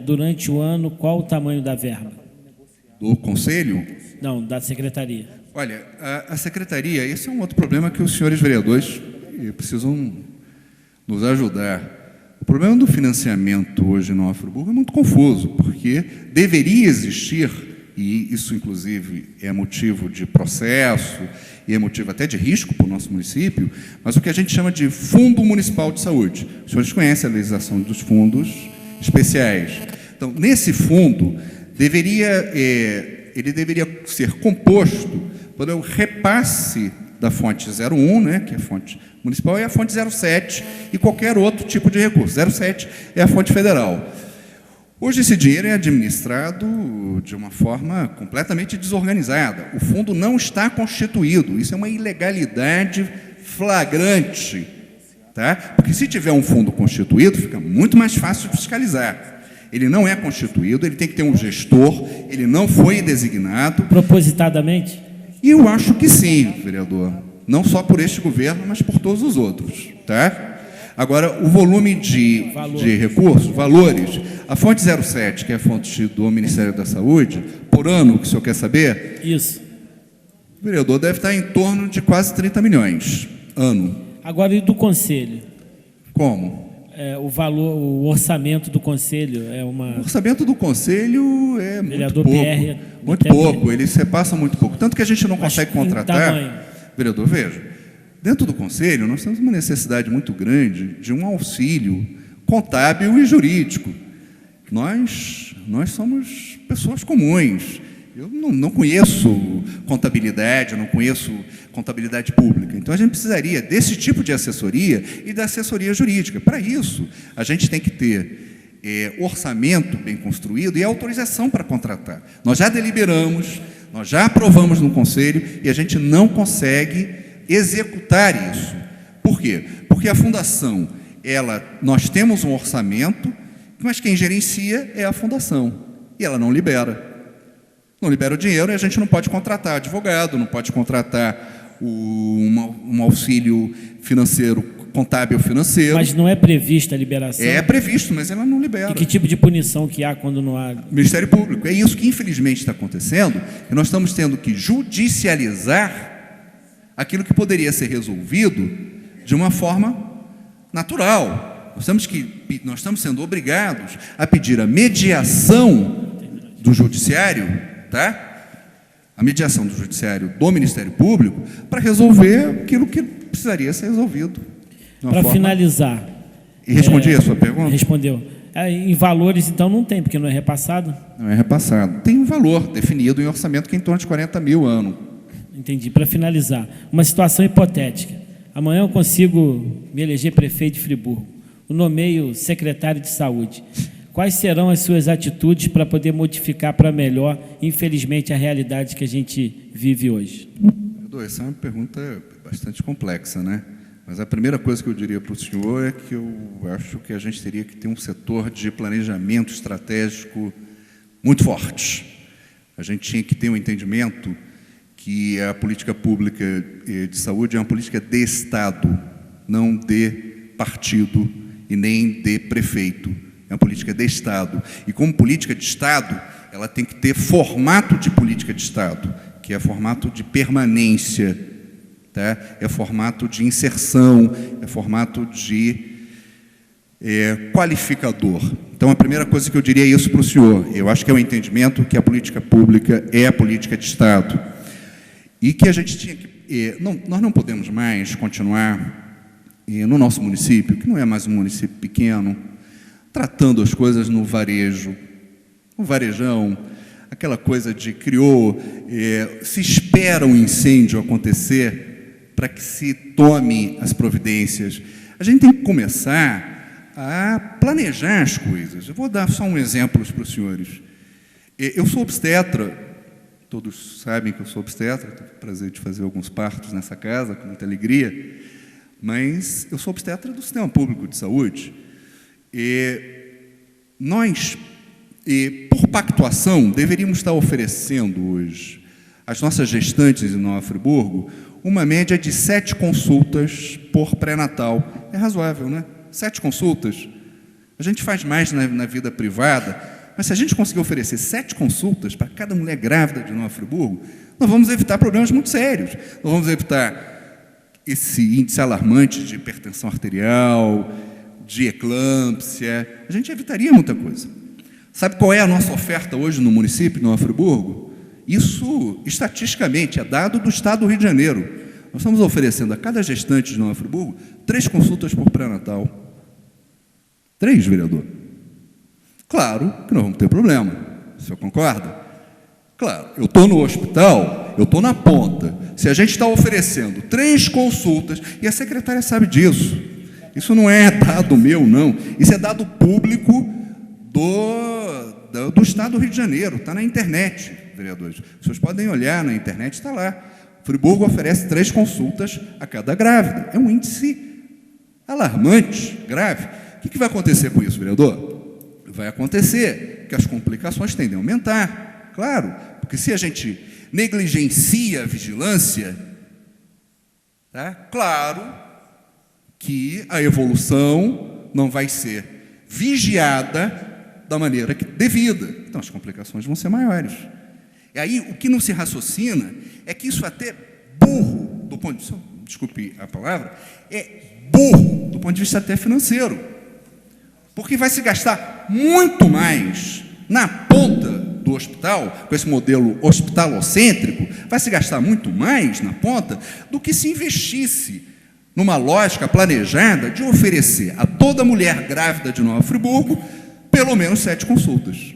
durante o ano, qual o tamanho da verba? Do Conselho? Não, da Secretaria. Olha, a Secretaria, esse é um outro problema que os senhores vereadores precisam nos ajudar. O problema do financiamento hoje no Nova Friburgo é muito confuso, porque deveria existir, e isso, inclusive, é motivo de processo e é motivo até de risco para o nosso município, mas o que a gente chama de Fundo Municipal de Saúde. Os senhores conhecem a legislação dos fundos especiais. Então, nesse fundo, ele deveria ser composto pelo repasse da fonte 01, né, que é a fonte municipal, e a fonte 07 e qualquer outro tipo de recurso. 07 é a fonte federal. Hoje esse dinheiro é administrado de uma forma completamente desorganizada. O fundo não está constituído. Isso é uma ilegalidade flagrante, tá? Porque se tiver um fundo constituído, fica muito mais fácil de fiscalizar. Ele não é constituído, ele tem que ter um gestor, ele não foi designado. Propositadamente? E eu acho que sim, vereador. Não só por este governo, mas por todos os outros, tá? Agora, o volume de recursos, valores, a fonte 07, que é a fonte do Ministério da Saúde, por ano, que o senhor quer saber? Isso. O vereador deve estar em torno de quase 30 milhões, ano. Agora, e do Conselho? Como? O valor, o orçamento do Conselho é uma... O orçamento do Conselho é vereador muito pouco. PR, Muito pouco, ele repassa muito pouco. Tanto que a gente não consegue contratar... Tamanho. Vereador, veja, dentro do Conselho, nós temos uma necessidade muito grande de um auxílio contábil e jurídico. Nós somos pessoas comuns. Eu não conheço contabilidade, eu não conheço contabilidade pública. Então, a gente precisaria desse tipo de assessoria e da assessoria jurídica. Para isso, a gente tem que ter orçamento bem construído e autorização para contratar. Nós já deliberamos, nós já aprovamos no Conselho e a gente não consegue executar isso. Por quê? Porque a Fundação, nós temos um orçamento, mas quem gerencia é a Fundação. E ela não libera. Não libera o dinheiro e a gente não pode contratar advogado, não pode contratar um auxílio financeiro, contábil financeiro. Mas não é prevista a liberação? É previsto, mas ela não libera. E que tipo de punição que há quando não há? Ministério Público. É isso que, infelizmente, está acontecendo, e nós estamos tendo que judicializar aquilo que poderia ser resolvido de uma forma natural. Nós estamos sendo obrigados a pedir a mediação do Judiciário, tá? A mediação do Judiciário do Ministério Público para resolver aquilo que precisaria ser resolvido. Para finalizar. E respondi a sua pergunta? Respondeu. Em valores, então, não tem, porque não é repassado? Não é repassado. Tem um valor definido em orçamento que é em torno de 40 mil ano. Entendi. Para finalizar, uma situação hipotética. Amanhã eu consigo me eleger prefeito de Friburgo. Eu nomeio secretário de saúde. Quais serão as suas atitudes para poder modificar para melhor, infelizmente, a realidade que a gente vive hoje? Essa é uma pergunta bastante complexa, né? Mas a primeira coisa que eu diria para o senhor é que eu acho que a gente teria que ter um setor de planejamento estratégico muito forte. A gente tinha que ter um entendimento que a política pública de saúde é uma política de Estado, não de partido e nem de prefeito. É uma política de Estado. E como política de Estado, ela tem que ter formato de política de Estado, que é formato de permanência, tá? É formato de inserção, é formato de qualificador. Então, a primeira coisa que eu diria é isso para o senhor. Eu acho que é o entendimento que a política pública é a política de Estado. E que a gente tinha que... nós não podemos mais continuar no nosso município, que não é mais um município pequeno, tratando as coisas no varejo, no varejão. aquela coisa de se espera um incêndio acontecer para que se tome as providências. A gente tem que começar a planejar as coisas. Eu vou dar só um exemplo para os senhores. Eu sou obstetra, todos sabem que eu sou obstetra, tenho o prazer de fazer alguns partos nessa casa, com muita alegria, mas eu sou obstetra do Sistema Público de Saúde. Nós, por pactuação, deveríamos estar oferecendo hoje às nossas gestantes em Nova Friburgo uma média de 7 consultas por pré-natal. É razoável, né? 7 consultas. A gente faz mais na vida privada, mas se a gente conseguir oferecer 7 consultas para cada mulher grávida de Nova Friburgo, nós vamos evitar problemas muito sérios. Nós vamos evitar esse índice alarmante de hipertensão arterial, de eclâmpsia. A gente evitaria muita coisa. Sabe qual é a nossa oferta hoje no município de Nova Friburgo? Isso, estatisticamente, é dado do Estado do Rio de Janeiro. Nós estamos oferecendo a cada gestante de Nova Friburgo 3 consultas por pré-natal. 3, vereador. Claro que nós vamos ter problema. O senhor concorda? Claro, eu estou no hospital, eu estou na ponta. Se a gente está oferecendo 3 consultas, e a secretária sabe disso, isso não é dado meu, não. Isso é dado público do Estado do Rio de Janeiro, está na internet, vereadores. Os senhores podem olhar na internet, está lá. Friburgo oferece 3 consultas a cada grávida. É um índice alarmante, grave. O que vai acontecer com isso, vereador? Vai acontecer que as complicações tendem a aumentar, claro, porque se a gente negligencia a vigilância, tá? Claro que a evolução não vai ser vigiada da maneira devida. Então, as complicações vão ser maiores. E aí, o que não se raciocina é que isso até burro, do ponto de vista, desculpe a palavra, é burro do ponto de vista até financeiro. Porque vai se gastar muito mais na ponta do hospital, com esse modelo hospitalocêntrico, vai se gastar muito mais na ponta do que se investisse numa lógica planejada de oferecer a toda mulher grávida de Nova Friburgo pelo menos 7 consultas.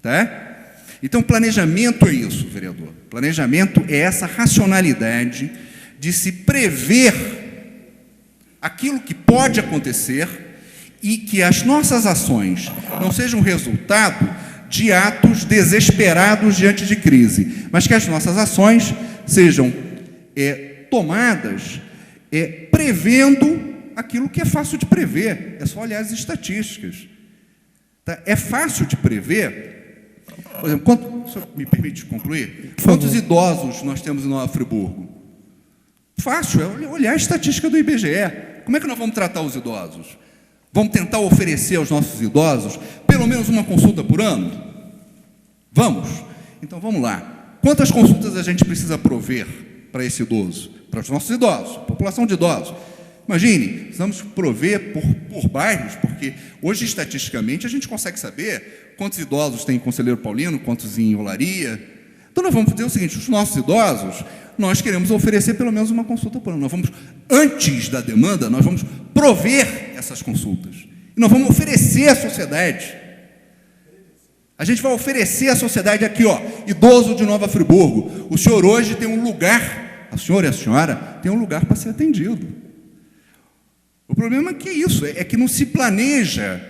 Tá? Então, planejamento é isso, vereador. Planejamento é essa racionalidade de se prever aquilo que pode acontecer e que as nossas ações não sejam resultado de atos desesperados diante de crise, mas que as nossas ações sejam tomadas prevendo aquilo que é fácil de prever. É só olhar as estatísticas. Tá? É fácil de prever. Por exemplo, o senhor me permite concluir? Quantos idosos nós temos em Nova Friburgo? Fácil, é olhar a estatística do IBGE. Como é que nós vamos tratar os idosos? Vamos tentar oferecer aos nossos idosos pelo menos uma consulta por ano? Vamos? Então, vamos lá. Quantas consultas a gente precisa prover para esse idoso? Para os nossos idosos, população de idosos. Imagine, precisamos prover por bairros, porque hoje, estatisticamente, a gente consegue saber quantos idosos tem em Conselheiro Paulino, quantos em Olaria. Então, nós vamos dizer o seguinte, os nossos idosos, nós queremos oferecer pelo menos uma consulta por ano. Nós vamos, antes da demanda, nós vamos prover essas consultas. E nós vamos oferecer à sociedade. A gente vai oferecer à sociedade aqui, ó, idoso de Nova Friburgo. O senhor hoje tem um lugar, a senhora e a senhora tem um lugar para ser atendido. O problema é que isso, é que não se planeja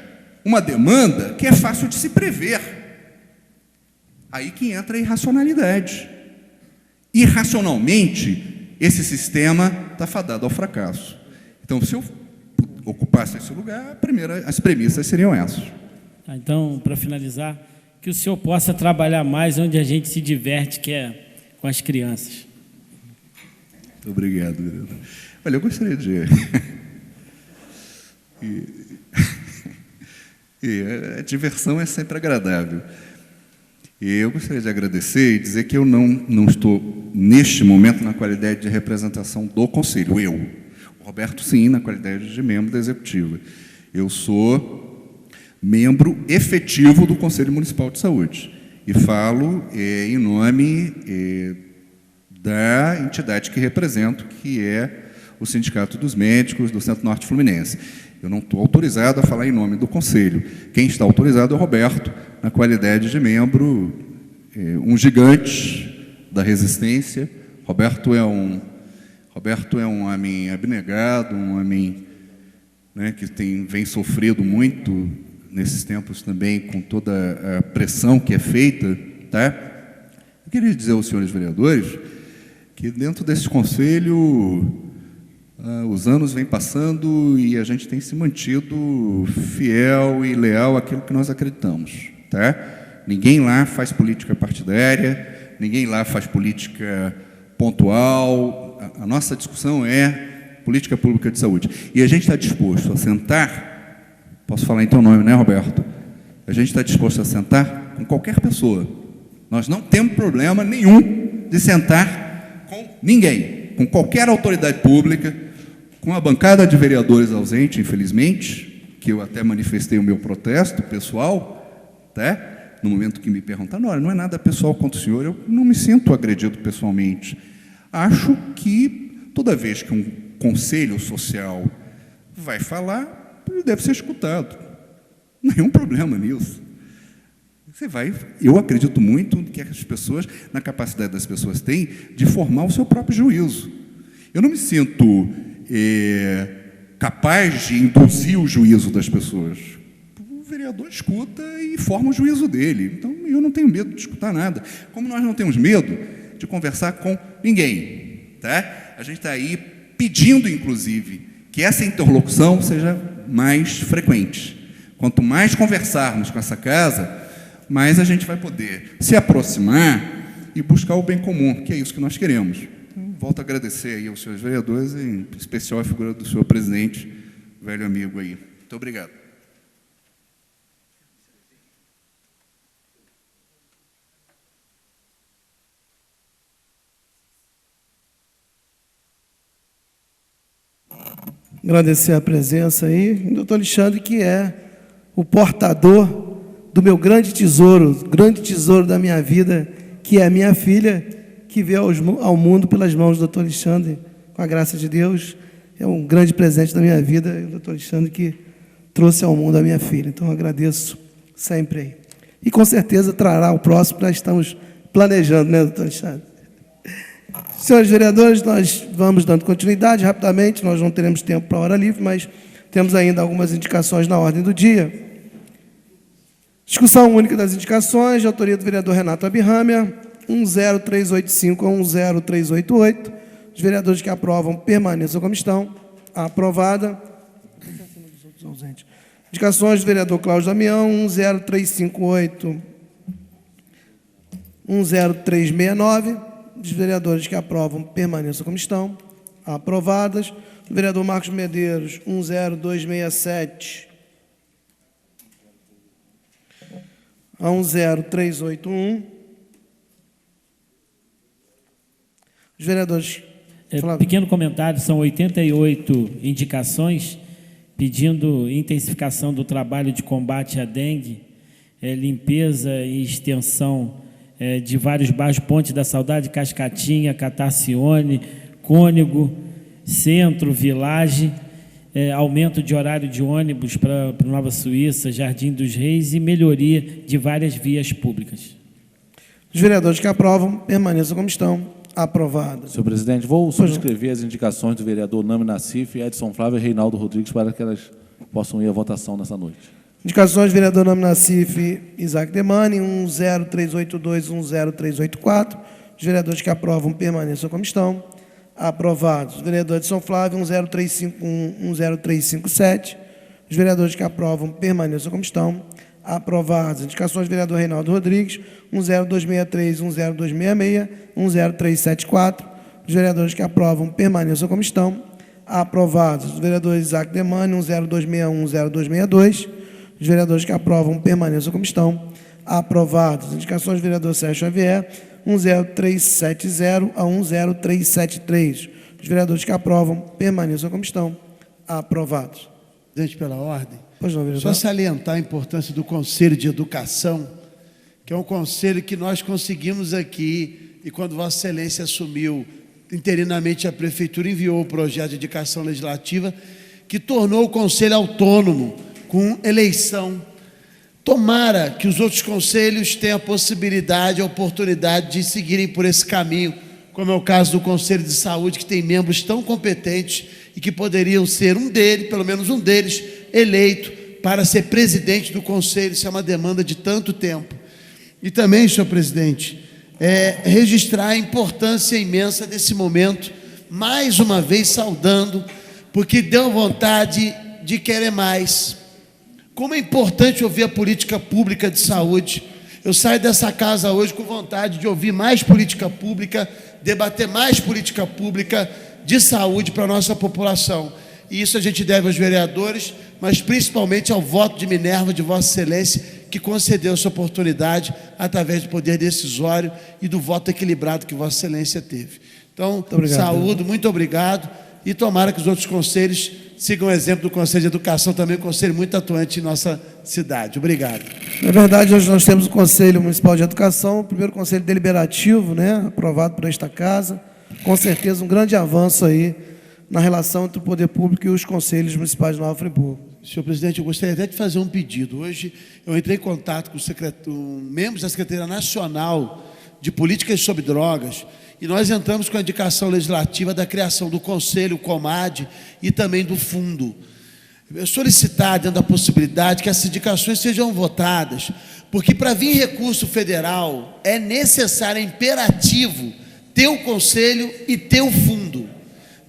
uma demanda que é fácil de se prever. Aí que entra a irracionalidade. Irracionalmente, esse sistema está fadado ao fracasso. Então, se eu ocupasse esse lugar, as premissas seriam essas. Então, para finalizar, que o senhor possa trabalhar mais onde a gente se diverte, que é com as crianças. Muito obrigado, vereador. Olha, eu gostaria de... a diversão é sempre agradável. E eu gostaria de agradecer e dizer que eu não estou, neste momento, na qualidade de representação do Conselho. O Roberto, sim, na qualidade de membro da Executiva. Eu sou membro efetivo do Conselho Municipal de Saúde. E falo em nome da entidade que represento, que é o Sindicato dos Médicos do Centro-Norte Fluminense. Eu não estou autorizado a falar em nome do Conselho. Quem está autorizado é o Roberto, na qualidade de membro um gigante da resistência. Roberto é um homem abnegado, um homem, né, que vem sofrido muito nesses tempos também com toda a pressão que é feita, tá? Eu queria dizer aos senhores vereadores que dentro desse conselho os anos vêm passando e a gente tem se mantido fiel e leal àquilo que nós acreditamos, tá? Ninguém lá faz política partidária, ninguém lá faz política pontual. A nossa discussão é política pública de saúde. E a gente está disposto a sentar, posso falar em teu nome, né, Roberto? A gente está disposto a sentar com qualquer pessoa. Nós não temos problema nenhum de sentar com ninguém, com qualquer autoridade pública, com a bancada de vereadores ausente, infelizmente, que eu até manifestei o meu protesto pessoal, tá? No momento que me perguntaram, não é nada pessoal contra o senhor, eu não me sinto agredido pessoalmente. Acho que toda vez que um conselho social vai falar, ele deve ser escutado. Nenhum problema nisso. Eu acredito muito que as pessoas, na capacidade das pessoas têm de formar o seu próprio juízo. Eu não me sinto capaz de induzir o juízo das pessoas. O vereador escuta e forma o juízo dele. Então, eu não tenho medo de escutar nada. Como nós não temos medo de conversar com ninguém, tá? A gente está aí pedindo, inclusive, que essa interlocução seja mais frequente. Quanto mais conversarmos com essa casa, mais a gente vai poder se aproximar e buscar o bem comum, que é isso que nós queremos. Então, volto a agradecer aí aos senhores vereadores, em especial a figura do senhor presidente, velho amigo aí. Muito obrigado. Agradecer a presença aí, do doutor Alexandre, que é o portador do meu grande tesouro da minha vida, que é a minha filha, que veio ao mundo pelas mãos do doutor Alexandre, com a graça de Deus. É um grande presente da minha vida, o doutor Alexandre que trouxe ao mundo a minha filha. Então, eu agradeço sempre aí. E, com certeza, trará o próximo, nós estamos planejando, né, doutor Alexandre? Senhores vereadores, nós vamos dando continuidade rapidamente, nós não teremos tempo para a hora livre, mas temos ainda algumas indicações na ordem do dia. Discussão única das indicações, de autoria do vereador Renato Abirrâmia, 10385 a 10388. Os vereadores que aprovam permaneçam como estão. Aprovada. Indicações do vereador Cláudio Damião, 10358, 10369. Os vereadores que aprovam permaneçam como estão. Aprovadas. O vereador Marcos Medeiros, 10267 a 10381. Os vereadores... Pequeno comentário, são 88 indicações pedindo intensificação do trabalho de combate à dengue, limpeza e extensão de vários bairros, Ponte da Saudade, Cascatinha, Catarcione, Cônego, Centro, Village, aumento de horário de ônibus para Nova Suíça, Jardim dos Reis e melhoria de várias vias públicas. Os vereadores que aprovam permaneçam como estão. Aprovado. Senhor presidente, vou subscrever as indicações do vereador Nami Nassif, Edson Flávio e Reinaldo Rodrigues para que elas possam ir à votação nessa noite. Indicações do vereador Nami Nassif, Isaac Demani, 10382, 10384. Os vereadores que aprovam permaneçam como estão. Aprovados. O vereador Edson Flávio, 10351, 10357. Os vereadores que aprovam permaneçam como estão. Aprovados. Indicações do vereador Reinaldo Rodrigues, 10263, 10266, 10374. Os vereadores que aprovam permaneçam como estão. Aprovados. Os vereadores Isaac Demani, 10261, 10262. Os vereadores que aprovam permaneçam como estão. Aprovados. Indicações do vereador Sérgio Xavier, 10370 a 10373. Os vereadores que aprovam permaneçam como estão. Aprovados. Presidente, pela ordem. Pois não, vereador. Só salientar a importância do Conselho de Educação, que é um conselho que nós conseguimos aqui, e quando Vossa Excelência assumiu interinamente a Prefeitura, enviou o projeto de indicação legislativa, que tornou o Conselho autônomo, com eleição Tomara que os outros conselhos tenham a possibilidade, a oportunidade de seguirem por esse caminho, como é o caso do Conselho de Saúde, que tem membros tão competentes e que poderiam ser pelo menos um deles, eleito para ser presidente do Conselho. Isso é uma demanda de tanto tempo. E também, senhor presidente, registrar a importância imensa desse momento, mais uma vez saudando, porque deu vontade de querer mais. Como é importante ouvir a política pública de saúde. Eu saio dessa casa hoje com vontade de ouvir mais política pública, debater mais política pública de saúde para a nossa população. E isso a gente deve aos vereadores, mas principalmente ao voto de Minerva de Vossa Excelência, que concedeu essa oportunidade através do poder decisório e do voto equilibrado que Vossa Excelência teve. Então, muito obrigado, saúdo, muito obrigado, e tomara que os outros conselhos sigam o exemplo do Conselho de Educação, também um conselho muito atuante em nossa cidade. Obrigado. Na verdade, hoje nós temos o Conselho Municipal de Educação, o primeiro conselho deliberativo, né, aprovado por esta casa, com certeza um grande avanço aí na relação entre o poder público e os conselhos municipais de Nova Friburgo. Senhor presidente, eu gostaria até de fazer um pedido. Hoje eu entrei em contato com membros da Secretaria Nacional de Políticas sobre Drogas, e nós entramos com a indicação legislativa da criação do Conselho Comad e também do Fundo. Eu solicitar, dentro da possibilidade, que essas indicações sejam votadas, porque para vir recurso federal é necessário, é imperativo, ter o Conselho e ter o Fundo,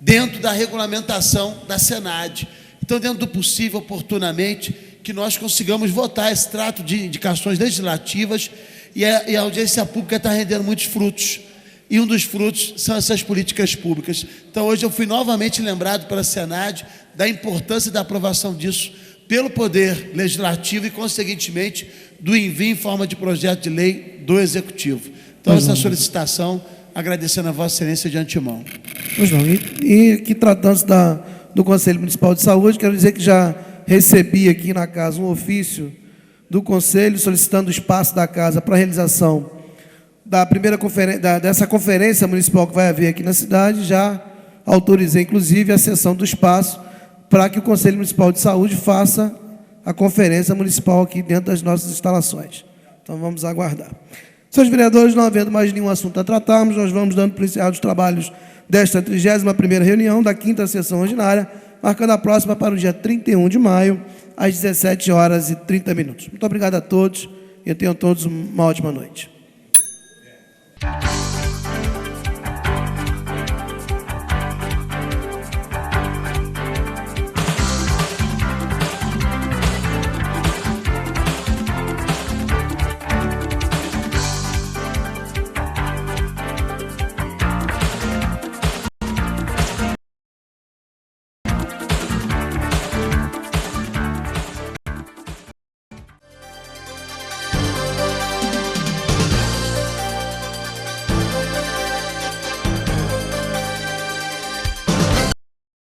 dentro da regulamentação da Senad. Então, dentro do possível, oportunamente, que nós consigamos votar esse trato de indicações legislativas, e a audiência pública está rendendo muitos frutos. E um dos frutos são essas políticas públicas. Então, hoje eu fui novamente lembrado pela Senad da importância da aprovação disso pelo Poder Legislativo e, conseguintemente, do envio em forma de projeto de lei do Executivo. Então, essa solicitação, agradecendo a Vossa Excelência de antemão. Pois não. E que tratando-se do Conselho Municipal de Saúde, quero dizer que já recebi aqui na casa um ofício do Conselho solicitando o espaço da casa para a realização da primeira dessa conferência municipal que vai haver aqui na cidade. Já autorizei, inclusive, a cessão do espaço para que o Conselho Municipal de Saúde faça a conferência municipal aqui dentro das nossas instalações. Então, vamos aguardar. Senhores vereadores, não havendo mais nenhum assunto a tratarmos, nós vamos dando por encerrados os trabalhos desta 31ª reunião da 5ª sessão ordinária, marcando a próxima para o dia 31 de maio, às 17h30. Muito obrigado a todos e tenham todos uma ótima noite.